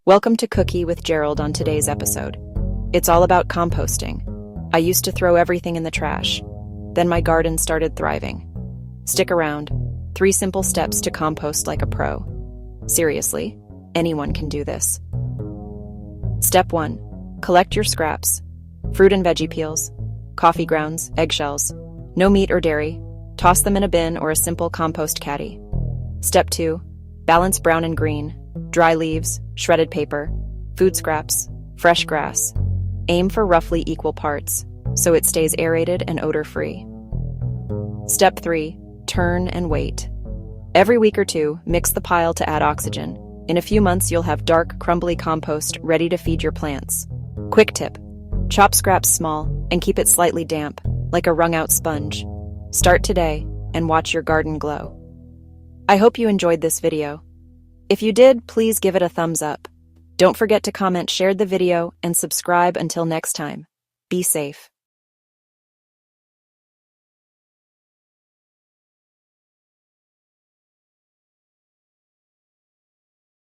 Welcome to Cookie with Gerald on today's episode. It's all about composting. I used to throw everything in the trash. Then my garden started thriving. Stick around. 3 simple steps to compost like a pro. Seriously, anyone can do this. Step 1. Collect your scraps. Fruit and veggie peels, coffee grounds, eggshells. No meat or dairy. Toss them in a bin or a simple compost caddy. Step 2. Balance brown and green. Dry leaves, shredded paper, food scraps, fresh grass. Aim for roughly equal parts, so it stays aerated and odor-free. Step 3. Turn and wait. Every week or 2, mix the pile to add oxygen. In a few months, you'll have dark, crumbly compost ready to feed your plants. Quick tip. Chop scraps small and keep it slightly damp, like a wrung-out sponge. Start today and watch your garden glow. I hope you enjoyed this video. If you did, please give it a thumbs up. Don't forget to comment, share the video, and subscribe until next time. Be safe.